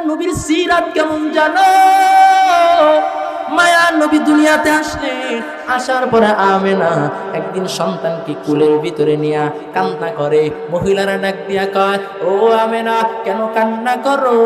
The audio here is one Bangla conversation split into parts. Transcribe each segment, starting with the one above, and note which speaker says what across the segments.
Speaker 1: নবীর সিরাত কেমন জানো? মায়ার নবী দুনিয়াতে আসলেন, আসার পরে আমেনা একদিন সন্তানকে কুলের ভিতরে নিয়ে কান্না করে। মহিলারা ডাক দিয়া কয়, ও আমেনা কেন কান্না করো?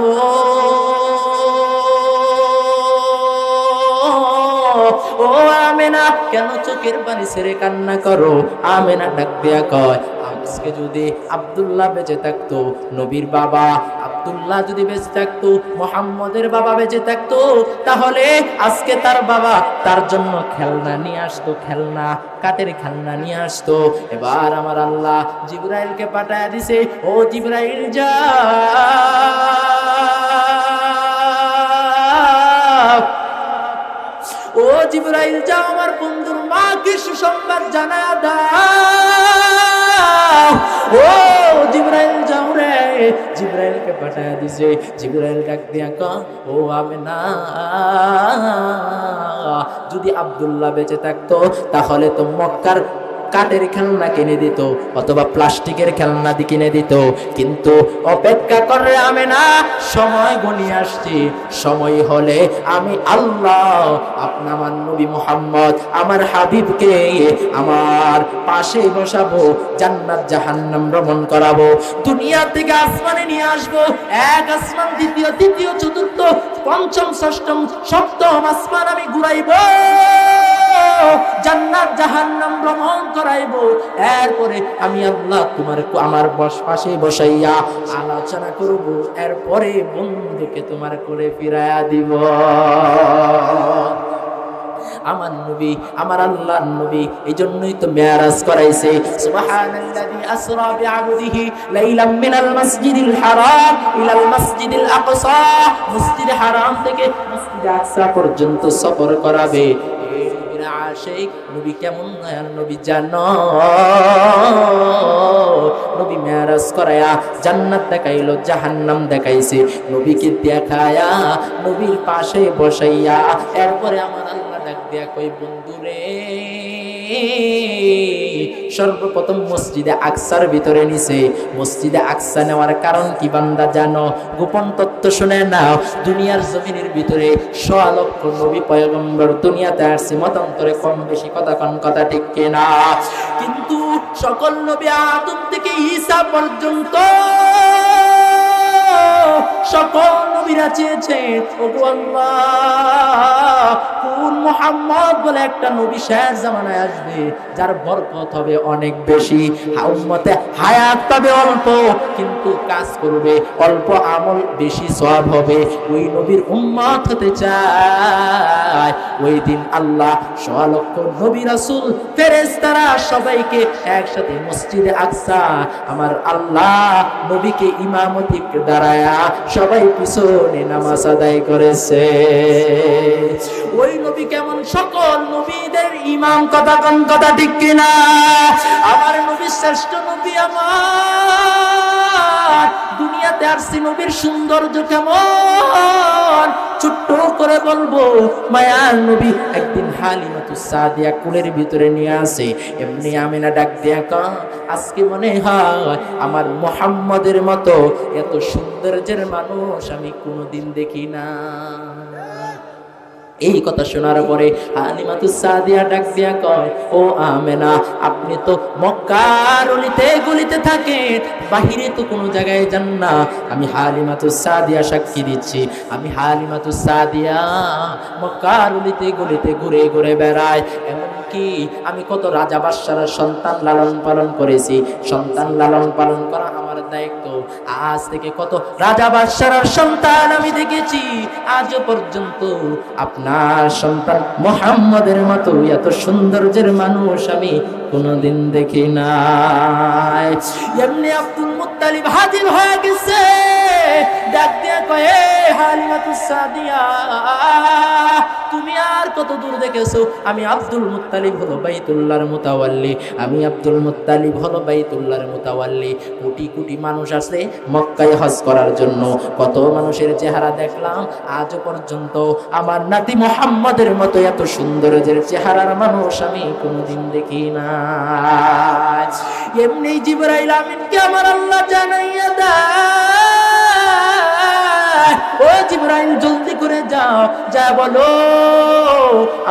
Speaker 1: ও আমেনা কেন চোখের পানি ছেড়ে কান্না করো? আমেনা ডাক দিয়া কয়, আজকে যদি আব্দুল্লাহ বেঁচে থাকতো, নবীর বাবা আব্দুল্লাহ যদি বেঁচে থাকতো, মুহাম্মদের বাবা বেঁচে থাকতো, তাহলে আজকে তার বাবা তার জন্য খেলনা নিয়ে আসতো, খেলনা কাঠের খেলনা নিয়ে আসতো। এবার আমার আল্লাহ জিবরাইলকে পাঠায় দিছে, ও জিবরাইল যাও, ও জিবরাইল যাও, আমার বন্ধুর মাকে সুসংবাদ জানায়া দাও। ও জিবরাইল যাও রে, জিবরাইলকে পাঠায় দিছে। জিবরাইল ডাক দিয়া কয়, ও আমেনা যদি আব্দুল্লাহ বেঁচে থাকতো তাহলে তো মক্কার কাঠের খেলনা কিনে দিত অথবা প্লাস্টিকের খেলনা কিনে দিত, কিন্তু অপেক্ষা করে আমেনা, সময় ঘনিয়ে আসছে, সময় হলে আমি আল্লাহ আমার নবী মুহাম্মদ আমার হাবিবকে আমার পাশে বসাবো, জান্নাত জাহান্নাম ভ্রমণ করাবো, দুনিয়া থেকে আসমানে নিয়ে আসবো। এক আসমান, দ্বিতীয়, তৃতীয়, চতুর্থ, পঞ্চম, ষষ্ঠম, সপ্তম আসমান আমি ঘুরাইবো, জান্নাত জাহান্নাম ভ্রমণ করাইবো। এরপরে আমি আল্লাহ তোমার আমার পাশে বসাইয়া আলোচনা করব, এরপরে বন্ধুকে তোমার কোলে ফিরাইয়া দিব। আমার নবী, আমার আল্লাহর নবী, এই জন্যই তো মেরাজ করাইছে। সুবহানাল্লাযী আসরা বিআবদিহি লাইলাম মিনাল মাসজিদিল হারাম ইলাল মাসজিদিল আকসা, মসজিদে হারাম থেকে মসজিদে আকসা পর্যন্ত সফর করাবে। আশিক নবী কেমন দয়াল নবী জানো? নবী মেরাজ করায়া জান্নাত দেখাইলো, জাহান্নাম দেখাইছে, নবীকে দেখায়া নবীর পাশে বসাইয়া এরপরে আমার আল্লাহ ডাক দিয়া কই, বন্ধুরে সর্বপ্রথম মসজিদে আকসার ভিতরে নিছে। মসজিদে আকসা নেওয়ার কারণ কি বান্দা জানো? গোপন তত্ত্ব শুনে নাও। দুনিয়ার জমিনের ভিতরে 100 লক্ষ নবী পয়গম্বর দুনিয়াতে আসছে, মতান্তরে কম বেশি কথা কোন কথা ঠিক কিনা? কিন্তু সকল নবী আদম থেকে ঈসা পর্যন্ত সকল নবীরা চেয়েছেন, ওগো আল্লাহ কোন মুহাম্মদ বলে একটা নবী শেষ জামানায় আসবে যার বরকত হবে অনেক বেশি, উম্মতে হায়াত পাবে অল্প কিন্তু কাজ করবে অল্প, আমল বেশি সওয়াব হবে, ওই নবীর উম্মত হতে চায়। ওই দিন আল্লাহ 100 লক্ষ নবী রাসূল ফেরেশতারা সবাইকে একসাথে মসজিদে আকসা আমার আল্লাহ নবীকে ইমামতি দাঁড়ায়া সবাই পিছনে নামাজ আদায় করেছে। ওই নবী কেমন? সকল নবীদের ইমাম, কথা কোন কথা ঠিক কিনা? আমার নবী শ্রেষ্ঠ নবী, আমার দুনিয়াতে আসছে নবীর সৌন্দর্য কেমন ছোট্ট করে বলবো। মায়ার নবী একদিন হালিমাতুস সাদিয়া কুলের ভিতরে নিয়ে আসে, এমনি আমিনা ডাক দিয়া কয়, আজকে মনে হয় আমার মুহাম্মদের মতো এত সৌন্দর্যের মানুষ আমি কোনোদিন দেখি না। এই কথা শোনার পরে হালিমাতুস সাদিয়া ডাক দিয়া কয়, ও আমেনা আপনি তো মক্কার অলিতে গলিতে থাকেন, বাহিরে তো কোনো জায়গায় যান না। আমি হালিমাতুস সাদিয়া সাক্ষী দিচ্ছি, আমি হালিমাতুস সাদিয়া মক্কার অলিতে গলিতে ঘুরে ঘুরে বেড়াই। এমনকি আমি কত রাজা বাদশার সন্তান লালন পালন করেছি, সন্তান লালন পালন করা আমার দায়িত্ব। আজ থেকে কত রাজা বাদশার সন্তান আমি দেখেছি, আজও পর্যন্ত আপনার সন্তান মুহাম্মদের মতো এত সৌন্দর্যের মানুষ আমি কোনোদিন দেখি নাই। এমনি আব্দুল মুত্তালিব হাজির হয়ে গেছে, ডাক দিয়া কয়, হালিমাতুস সাদিয়া তুমি আর কত দূর দেখেছো? আমি আব্দুল মুত্তালিব হলো বাইতুল্লাহর মুতাওয়াল্লি, আমি আব্দুল মুত্তালিব হলো বাইতুল্লাহর মুতাওয়াল্লি। কোটি কোটি মানুষ আসে মক্কায় হজ করার জন্য, কত মানুষের চেহারা দেখলাম, আজও পর্যন্ত আমার নাতি মুহাম্মদের মতো এত সুন্দরের চেহারার মানুষ আমি কোনোদিন দেখি না। এমনি জিবরাইল আমিনকে আমার আল্লাহ জানাইয়া দেয়, ও জিবরাইল জলদি করে যাও, যা বলো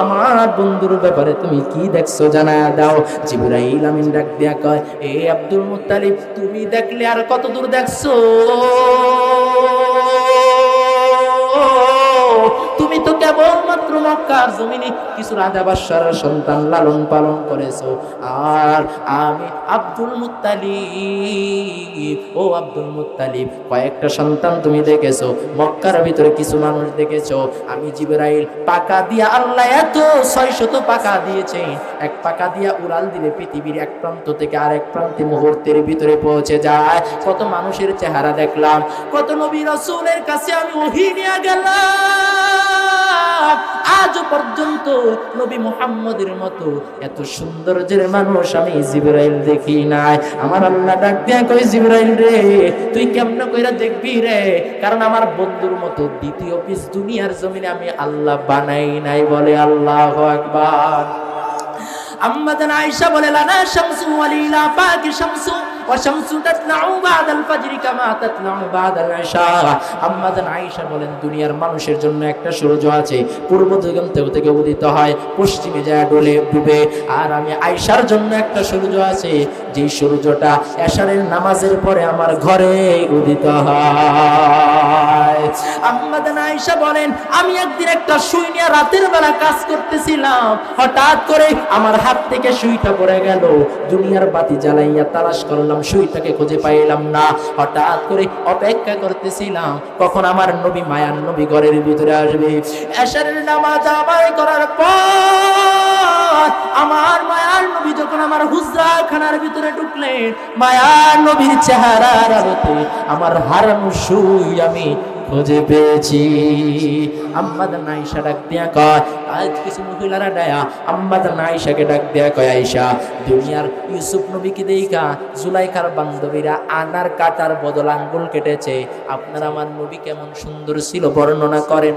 Speaker 1: আমার বন্ধুর ব্যাপারে তুমি কি দেখছো জানায়া দাও। জিবরাইল আমিন ডাক দিয়া কয়, এ আব্দুল মুত্তালিব, তুমি দেখলে আর কত দূর দেখছো? তুমি তো কেবলমাত্র মক্কার জমিনে কিছু রাজা বাদশার সন্তান লালন পালন করেছো, আর আমি আব্দুল মুত্তালিব, ও আব্দুল মুত্তালিব, কয়েকটা সন্তান তুমি দেখেছো, মক্কার ভিতরে কিছু মানুষ দেখেছো। আমি জিবরাইল পাকা দিয়া, আল্লাহ এত 600 পাকা দিয়েছে, এক পাকা দিয়া উড়াল দিলে পৃথিবীর এক প্রান্ত থেকে আরেক প্রান্তে মুহূর্তের ভিতরে পৌঁছে যায়। কত মানুষের চেহারা দেখলাম, কত নবী রাসূলের কাছে আমি ওহী নিয়ে গেলাম। আজ পর্যন্ত নবী মুহাম্মদের মতো এত সৌন্দর্যের মানুষ আমি জিবরাইল দেখি নাই। আমার আল্লাহ ডাক দিয়া কই, জিবরাইল রে, তুই কেমন কইরা দেখবি রে? কারণ আমার বন্ধুর মতো দ্বিতীয় পিস দুনিয়ার জমিনে আমি আল্লাহ বানাই নাই। বলে আল্লাহু আকবার। আম্মা জান আয়েশা বলে, লানা শামসু ওয়ালিলা পাকি শামসু ওয়া শামসু তাতলাউ বাদাল ফাজরি কামা তাতলাউ বাদাল ইশা। আম্মা জান আয়েশা বলেন, দুনিয়ার মানুষের জন্য একটা সূর্য আছে, পূর্ব দিগন্ত থেকে উদিত হয়, পশ্চিমে যায় ডুবে। আর আমি আয়েশার জন্য একটা সূর্য আছে, যেই সূর্যটা এশারের নামাজের পরে আমার ঘরে উদিত হয়। আম্মা জান আয়েশা বলেন, আমি একদিন একটা সুই নিয়ে রাতের বেলা কাজ করতেছিলাম, হঠাৎ করে আমার হাত থেকে সুইটা পড়ে গেল। দুনিয়ার বাতি জ্বালাইয়া তালাশ করলাম, সুইটাকে খুঁজে পাইলাম না। হঠাৎ করে অপেক্ষা করতেছিলাম কখন আমার নবী, মায়ার নবী ঘরের ভিতরে আসবে। এশারের নামাজ আদায় করার পর আমার মায়ার নবী যখন আমার হুজরা খানার ভিতরে ঢুকলেন, মায়ার নবীর চেহারার আলোতে আমার হারানো সুই আমি খুঁজে পেয়েছি। আম্মা জান আয়েশা ডাক দিয়া কয়, আজ কিছু মহিলারা ডায়া আম্মা জান আয়েশাকে ডাক দিয়া কয়, আয়েশা, দুনিয়ার ইউসুফ নবীকে দেইখা জুলাইখার বান্ধবীরা আনার কাটার বদল আঙ্গুল কেটেছে, আপনার আমার নবী কেমন সুন্দর ছিল বর্ণনা করেন।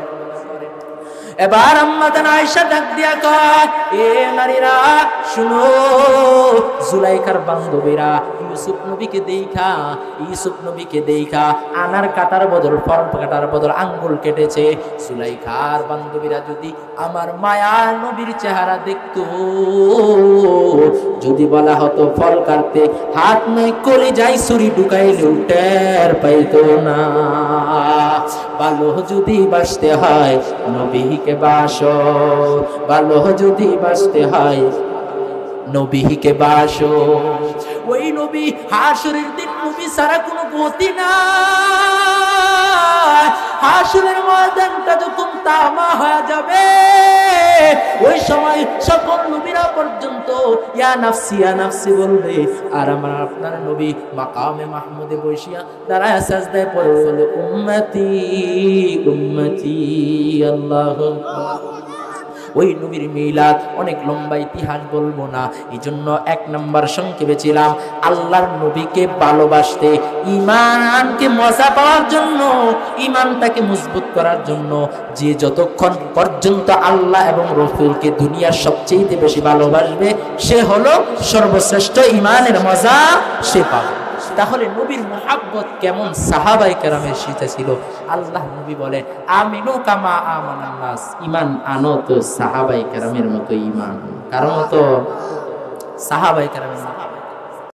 Speaker 1: এবার আম্মা জান আয়েশা ডাক দিয়া কয়, এ নারীরা শুনো, জুলাইখার বান্ধবীরা ইউসুফ নবীকে দেইখা আনার কাটার বদল, ফল কাটার বদল আঙ্গুল কেটেছে। জুলাইখার বান্ধবীরা যদি আমার মায়ার নবীর চেহারা দেখতো, যদি বলা হতো ফল কাটতে হাত নয় কলিজায় ছুরি ঢুকাইলেও টের পাইতো না। ভালো যদি বাসতে হয় নবীকে বাসো, ভালো যদি বাসতে হয় নবীকে বাসো। ওই নবী হাসরের দিন নবী ছাড়া কোনো গতি না। হাসরের ময়দানটা যখন তামা হয়ে যাবে, ওই সময় সকল নবীরা পর্যন্ত ইয়া নাফসি ইয়া নাফসি বলবে, আর আমার আপনার নবী মাকামে মাহমুদে বসিয়া দাঁড়ায় সাজদায় পড়ে বলে, উম্মতি উম্মতি আল্লাহু আকবার। ওই নবীর মিলাদ অনেক লম্বা ইতিহাস, বলবো না, এই জন্য 1 নম্বর সংক্ষেপে ছিলাম আল্লাহর নবীকে ভালোবাসতে, ঈমানকে মজা পাওয়ার জন্য, ঈমানটাকে মজবুত করার জন্য। যে যতক্ষণ পর্যন্ত আল্লাহ এবং রাসূলকে দুনিয়ার সবচেয়ে বেশি ভালোবাসবে, সে হলো সর্বশ্রেষ্ঠ, ঈমানের মজা সে পাবে। তাহলে নবীর মুহাব্বত কেমন সাহাবায়ে কেরামের সাথে ছিল। আল্লাহ নবী বলেন, আমিনু কামা আমানান নাস, ঈমান আনো তো সাহাবায়ে কেরামের মতো ঈমান, কারণ তো সাহাবায়ে কেরামের